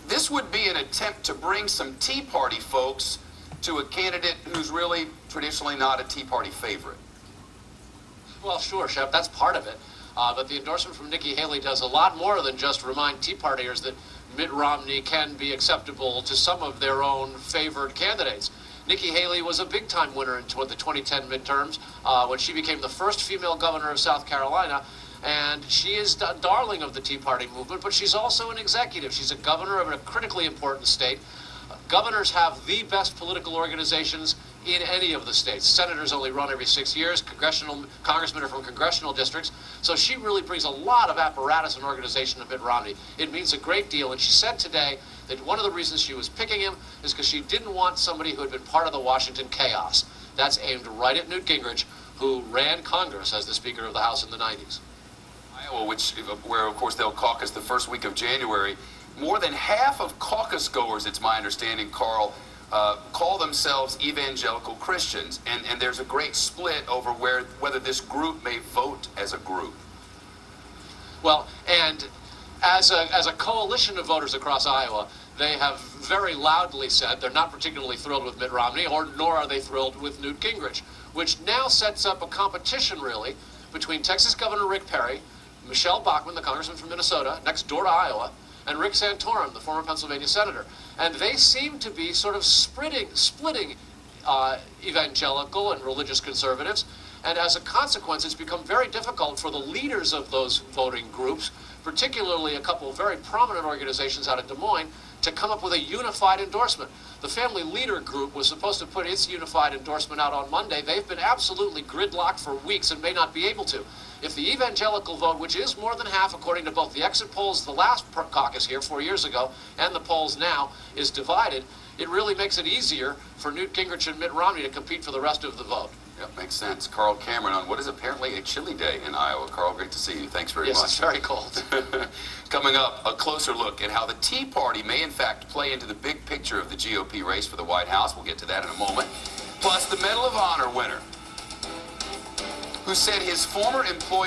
This would be an attempt to bring some Tea Party folks to a candidate who's really traditionally not a Tea Party favorite. Well, sure, Shep, that's part of it. But the endorsement from Nikki Haley does a lot more than just remind Tea Partiers that Mitt Romney can be acceptable to some of their own favored candidates. Nikki Haley was a big-time winner in the 2010 midterms when she became the first female governor of South Carolina. And she is a darling of the Tea Party movement, but she's also an executive. She's a governor of a critically important state. Governors have the best political organizations in any of the states. Senators only run every 6 years. Congressmen are from congressional districts. So she really brings a lot of apparatus and organization to Mitt Romney. It means a great deal. And she said today that one of the reasons she was picking him is because she didn't want somebody who had been part of the Washington chaos. That's aimed right at Newt Gingrich, who ran Congress as the Speaker of the House in the 90s. Iowa, where, of course, they'll caucus the first week of January. More than half of caucus goers, it's my understanding, Carl, call themselves evangelical Christians, and there's a great split over whether this group may vote as a group. Well, and as a coalition of voters across Iowa, they have very loudly said they're not particularly thrilled with Mitt Romney, nor are they thrilled with Newt Gingrich, which now sets up a competition, really, between Texas Governor Rick Perry, Michelle Bachmann, the congressman from Minnesota, next door to Iowa, and Rick Santorum, the former Pennsylvania senator. And they seem to be sort of splitting evangelical and religious conservatives. And as a consequence, it's become very difficult for the leaders of those voting groups, particularly a couple of very prominent organizations out of Des Moines, to come up with a unified endorsement. The Family Leader Group was supposed to put its unified endorsement out on Monday. They've been absolutely gridlocked for weeks and may not be able to. If the evangelical vote, which is more than half according to both the exit polls, the last caucus here 4 years ago, and the polls now, is divided, it really makes it easier for Newt Gingrich and Mitt Romney to compete for the rest of the vote. Yep, makes sense. Carl Cameron on what is apparently a chilly day in Iowa. Carl, great to see you. Thanks very much. Yes, it's very cold. Coming up, a closer look at how the Tea Party may in fact play into the big picture of the GOP race for the White House. We'll get to that in a moment. Plus, the Medal of Honor winner, who said his former employer